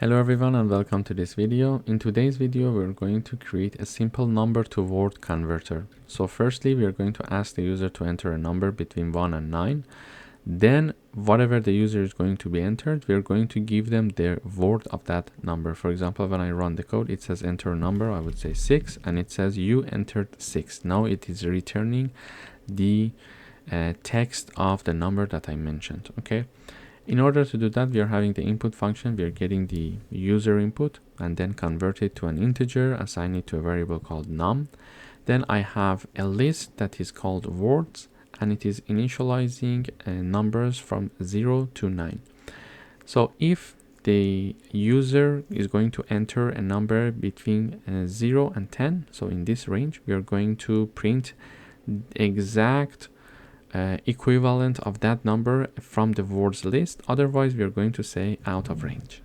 Hello everyone and welcome to this video. In today's video we're going to create a simple number to word converter. So firstly we are going to ask the user to enter a number between 1 and 9. Then whatever the user is going to be entered, we are going to give them the word of that number. For example, when I run the code, it says enter a number, I would say 6, and it says you entered 6. Now it is returning the text of the number that I mentioned. Okay. In order to do that, we are having the input function. We are getting the user input and then convert it to an integer, assign it to a variable called num. Then I have a list that is called words, and it is initializing numbers from 0 to 9. So if the user is going to enter a number between 0 and 10, so in this range, we are going to print exact equivalent of that number from the words list. Otherwise we are going to say out of range.